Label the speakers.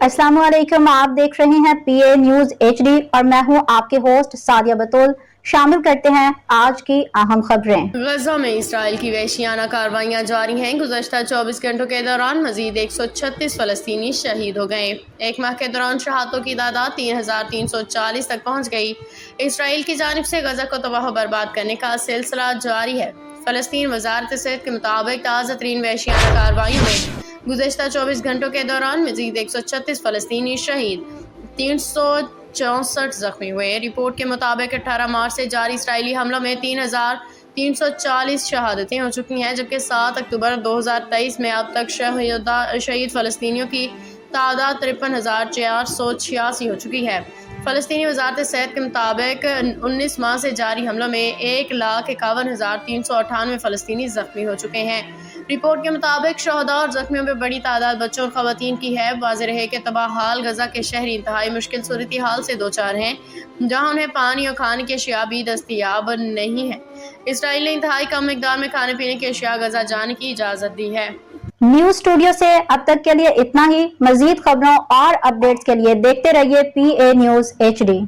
Speaker 1: अस्सलाम वालेकुम, आप देख रहे हैं पीए न्यूज एचडी और मैं हूं आपके होस्ट सादिया बतूल। शामिल करते हैं आज की अहम खबरें।
Speaker 2: गजा में इसराइल की वहशियाना कार्रवाइयाँ जारी हैं। गुज़श्ता 24 घंटों के दौरान मजीद 136 फ़लस्तीनी शहीद हो गए। एक माह के दौरान शहादतों की तादाद 3340 तक पहुँच गई। इसराइल की जानिब से गजा को तबाह बर्बाद करने का सिलसिला जारी है। फ़लस्तीन वज़ारत सेहत के मुताबिक ताज़ा तरीन वहशियाना कार्रवाइयों में गुज़श्ता 24 घंटों के दौरान मजीद 136 फ़लस्तीनी शहीद, 364 जख्मी हुए। रिपोर्ट के मुताबिक 18 मार्च से जारी इसराइली हमलों में 3340 शहादतें हो चुकी हैं, जबकि 7 अक्टूबर 2023 में अब तक शहीद फ़लस्तीनियों की तादाद 53,486 हो चुकी है। फ़लस्तीनी वज़ारत सेहत के मुताबिक 19 माह से जारी हमलों में 1,51,398 फ़लस्तीनी ज़ख्मी हो चुके हैं। रिपोर्ट के मुताबिक शहदा और ज़ख्मियों में बड़ी तादाद बच्चों और ख़वातीन की है। वाज़ेह रहे कि तबाह हाल गजा के शहरी इंतहाई मुश्किल सूरत हाल से दो चार हैं, जहाँ उन्हें पानी और खाने की अशिया भी दस्तयाब नहीं है। इसराइल ने इंतहाई कम मिकदार में खाने पीने की अशिया गजा जाने की इजाज़त दी है।
Speaker 1: न्यूज स्टूडियो से अब तक के लिए इतना ही। मजीद खबरों और अपडेट्स के लिए देखते रहिए पीए न्यूज एचडी।